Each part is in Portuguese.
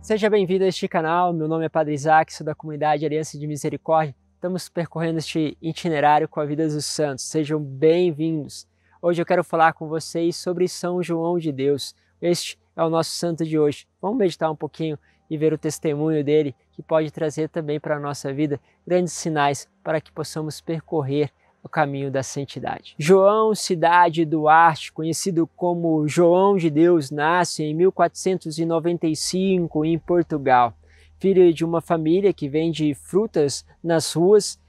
Seja bem-vindo a este canal, meu nome é Padre Isaac, sou da comunidade Aliança de Misericórdia. Estamos percorrendo este itinerário com a vida dos santos, sejam bem-vindos. Hoje eu quero falar com vocês sobre São João de Deus. Este é o nosso santo de hoje. Vamos meditar um pouquinho e ver o testemunho dele, que pode trazer também para a nossa vida grandes sinais para que possamos percorrer o caminho da santidade. João Cidade Duarte, conhecido como João de Deus, nasce em 1495 em Portugal. Filho de uma família que vende frutas nas ruas,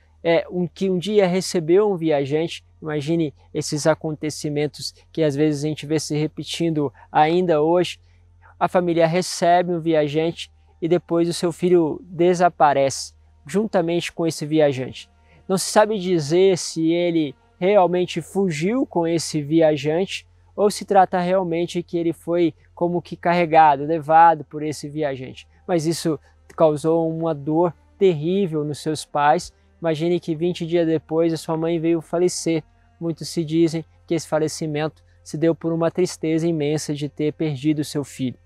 que um dia recebeu um viajante. Imagine esses acontecimentos que às vezes a gente vê se repetindo ainda hoje. A família recebe um viajante e depois o seu filho desaparece juntamente com esse viajante. Não se sabe dizer se ele realmente fugiu com esse viajante ou se trata realmente que ele foi como que carregado, levado por esse viajante. Mas isso causou uma dor terrível nos seus pais. Imagine que 20 dias depois a sua mãe veio falecer. Muitos se dizem que esse falecimento se deu por uma tristeza imensa de ter perdido seu filho.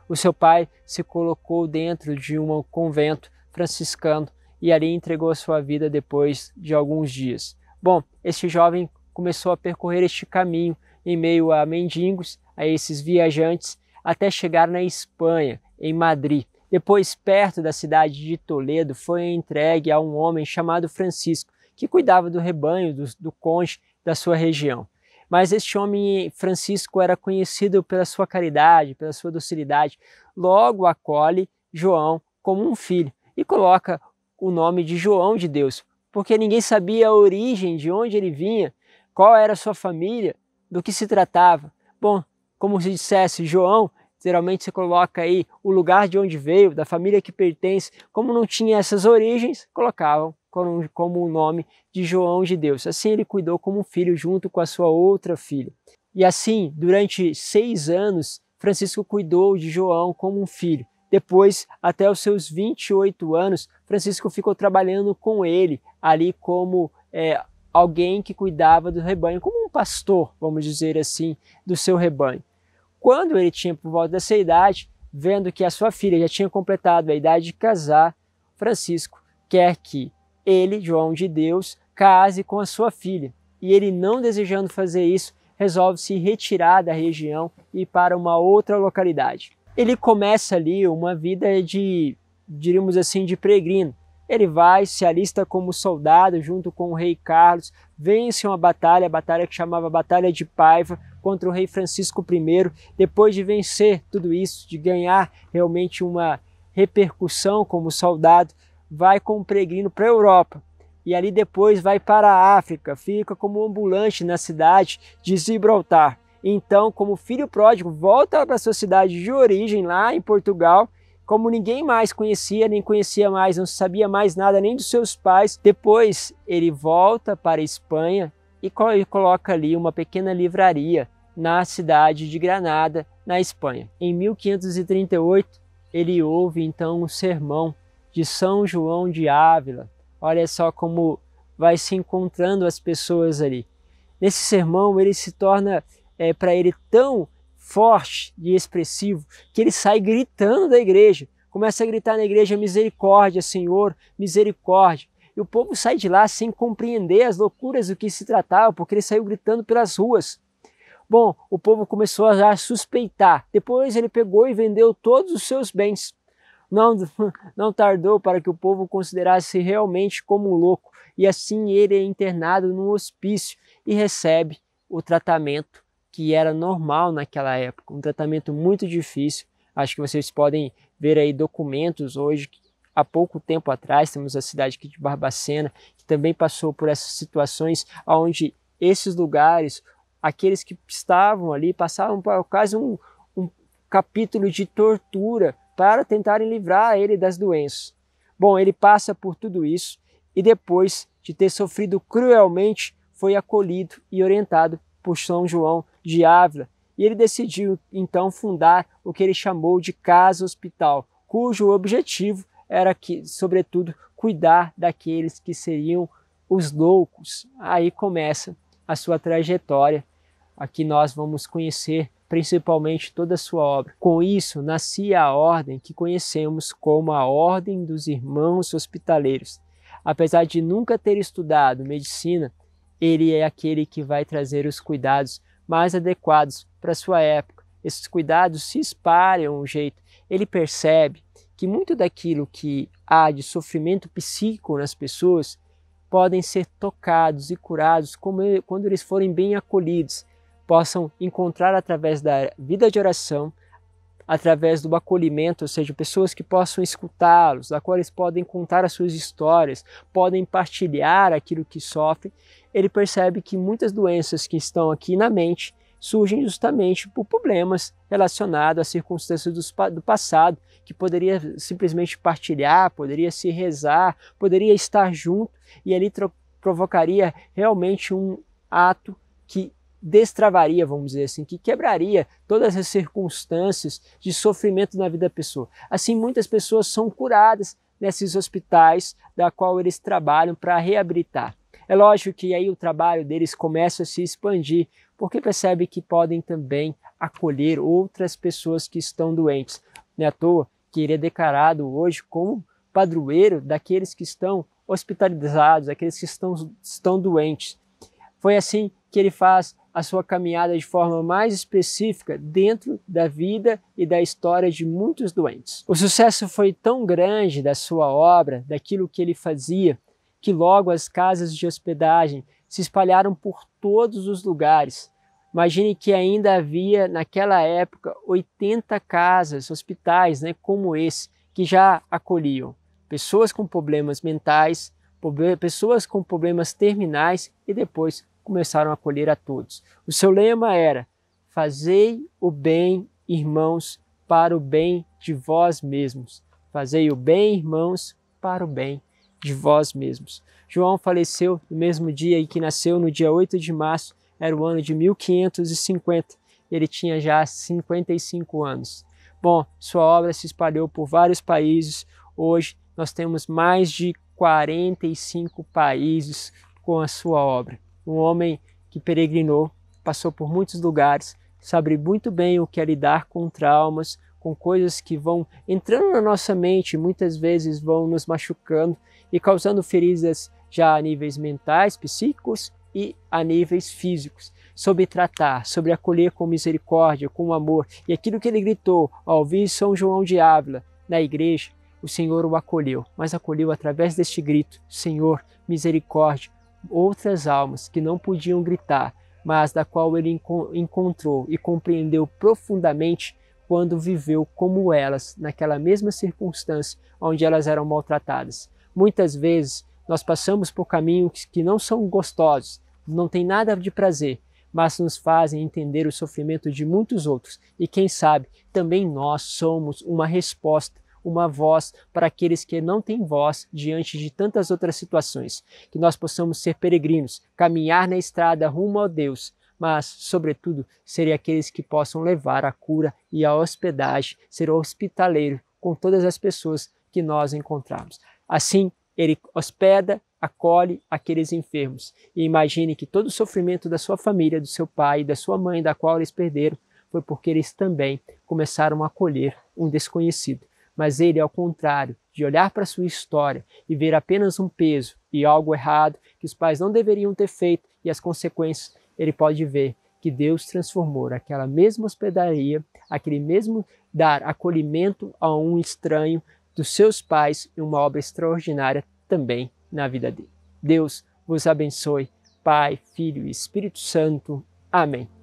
O seu pai se colocou dentro de um convento franciscano e ali entregou a sua vida depois de alguns dias. Bom, este jovem começou a percorrer este caminho em meio a mendigos, a esses viajantes, até chegar na Espanha, em Madrid. Depois, perto da cidade de Toledo, foi entregue a um homem chamado Francisco, que cuidava do rebanho do conde da sua região. Mas este homem Francisco era conhecido pela sua caridade, pela sua docilidade. Logo acolhe João como um filho e coloca o nome de João de Deus, porque ninguém sabia a origem, de onde ele vinha, qual era a sua família, do que se tratava. Bom, como se dissesse João, geralmente se coloca aí o lugar de onde veio, da família que pertence. Como não tinha essas origens, colocavam como o nome de João de Deus. Assim ele cuidou como um filho junto com a sua outra filha. E assim, durante 6 anos, Francisco cuidou de João como um filho. Depois, até os seus 28 anos, Francisco ficou trabalhando com ele, ali como alguém que cuidava do rebanho, como um pastor, vamos dizer assim, do seu rebanho. Quando ele tinha por volta dessa idade, vendo que a sua filha já tinha completado a idade de casar, Francisco quer que ele, João de Deus, case com a sua filha. E ele, não desejando fazer isso, resolve se retirar da região e ir para uma outra localidade. Ele começa ali uma vida de, diríamos assim, de peregrino. Ele vai, se alista como soldado junto com o rei Carlos, vence uma batalha, a batalha que chamava Batalha de Paiva, contra o rei Francisco I. Depois de vencer tudo isso, de ganhar realmente uma repercussão como soldado, vai como peregrino para a Europa. E ali depois vai para a África, fica como ambulante na cidade de Gibraltar. Então, como filho pródigo, volta para sua cidade de origem, lá em Portugal, como ninguém mais conhecia, nem conhecia mais, não sabia mais nada nem dos seus pais. Depois, ele volta para a Espanha e coloca ali uma pequena livraria na cidade de Granada, na Espanha. Em 1538, ele ouve então um sermão de São João de Ávila. Olha só como vai se encontrando as pessoas ali. Nesse sermão, ele se torna para ele tão forte e expressivo que ele sai gritando da igreja, começa a gritar na igreja: misericórdia, Senhor, misericórdia. E o povo sai de lá sem compreender as loucuras do que se tratava, porque ele saiu gritando pelas ruas. Bom, o povo começou a já suspeitar. Depois ele pegou e vendeu todos os seus bens. Não tardou para que o povo considerasse realmente como um louco, e assim ele é internado num hospício e recebe o tratamento que era normal naquela época, um tratamento muito difícil. Acho que vocês podem ver aí documentos hoje, há pouco tempo atrás, temos a cidade aqui de Barbacena, que também passou por essas situações, onde esses lugares, aqueles que estavam ali, passavam por quase um capítulo de tortura para tentarem livrar ele das doenças. Bom, ele passa por tudo isso e depois de ter sofrido cruelmente, foi acolhido e orientado por São João de Ávila, e ele decidiu então fundar o que ele chamou de Casa Hospital, cujo objetivo era que, sobretudo, cuidar daqueles que seriam os loucos. Aí começa a sua trajetória Aqui nós vamos conhecer principalmente toda a sua obra. Com isso, nascia a ordem que conhecemos como a Ordem dos Irmãos Hospitaleiros. Apesar de nunca ter estudado medicina, ele é aquele que vai trazer os cuidados mais adequados para a sua época. Esses cuidados se espalham um jeito. Ele percebe que muito daquilo que há de sofrimento psíquico nas pessoas podem ser tocados e curados quando eles forem bem acolhidos, possam encontrar através da vida de oração, através do acolhimento, ou seja, pessoas que possam escutá-los, a qual eles podem contar as suas histórias, podem partilhar aquilo que sofrem. Ele percebe que muitas doenças que estão aqui na mente surgem justamente por problemas relacionados às circunstâncias do passado, que poderia simplesmente partilhar, poderia se rezar, poderia estar junto, e ali provocaria realmente um ato que destravaria, vamos dizer assim, que quebraria todas as circunstâncias de sofrimento na vida da pessoa. Assim, muitas pessoas são curadas nesses hospitais da qual eles trabalham para reabilitar. É lógico que aí o trabalho deles começa a se expandir, porque percebe que podem também acolher outras pessoas que estão doentes. Não é à toa que ele é declarado hoje como padroeiro daqueles que estão hospitalizados, daqueles que estão doentes. Foi assim que ele faz a sua caminhada de forma mais específica dentro da vida e da história de muitos doentes. O sucesso foi tão grande da sua obra, daquilo que ele fazia, que logo as casas de hospedagem se espalharam por todos os lugares. Imagine que ainda havia naquela época 80 casas, hospitais, como esse, que já acolhiam pessoas com problemas mentais, pessoas com problemas terminais e depois começaram a acolher a todos. O seu lema era: fazei o bem, irmãos, para o bem de vós mesmos. Fazei o bem, irmãos, para o bem de vós mesmos. João faleceu no mesmo dia em que nasceu, no dia 8 de março, era o ano de 1550. Ele tinha já 55 anos. Bom, sua obra se espalhou por vários países. Hoje nós temos mais de 45 países com a sua obra. Um homem que peregrinou, passou por muitos lugares, sabe muito bem o que é lidar com traumas, com coisas que vão entrando na nossa mente, muitas vezes vão nos machucando e causando feridas já a níveis mentais, psíquicos e a níveis físicos. Sobre tratar, sobre acolher com misericórdia, com amor. E aquilo que ele gritou ao ouvir São João de Ávila na igreja, o Senhor o acolheu, mas acolheu através deste grito: Senhor, misericórdia. Outras almas que não podiam gritar, mas da qual ele encontrou e compreendeu profundamente quando viveu como elas, naquela mesma circunstância onde elas eram maltratadas. Muitas vezes nós passamos por caminhos que não são gostosos, não tem nada de prazer, mas nos fazem entender o sofrimento de muitos outros. E quem sabe, também nós somos uma resposta, uma voz para aqueles que não têm voz diante de tantas outras situações. Que nós possamos ser peregrinos, caminhar na estrada rumo a Deus, mas, sobretudo, serem aqueles que possam levar a cura e a hospedagem, ser hospitaleiro com todas as pessoas que nós encontramos. Assim, ele hospeda, acolhe aqueles enfermos. E imagine que todo o sofrimento da sua família, do seu pai, da sua mãe, da qual eles perderam, foi porque eles também começaram a acolher um desconhecido. Mas ele, ao contrário, de olhar para a sua história e ver apenas um peso e algo errado que os pais não deveriam ter feito e as consequências, ele pode ver que Deus transformou aquela mesma hospedaria, aquele mesmo dar acolhimento a um estranho dos seus pais em uma obra extraordinária também na vida dele. Deus vos abençoe, Pai, Filho e Espírito Santo. Amém.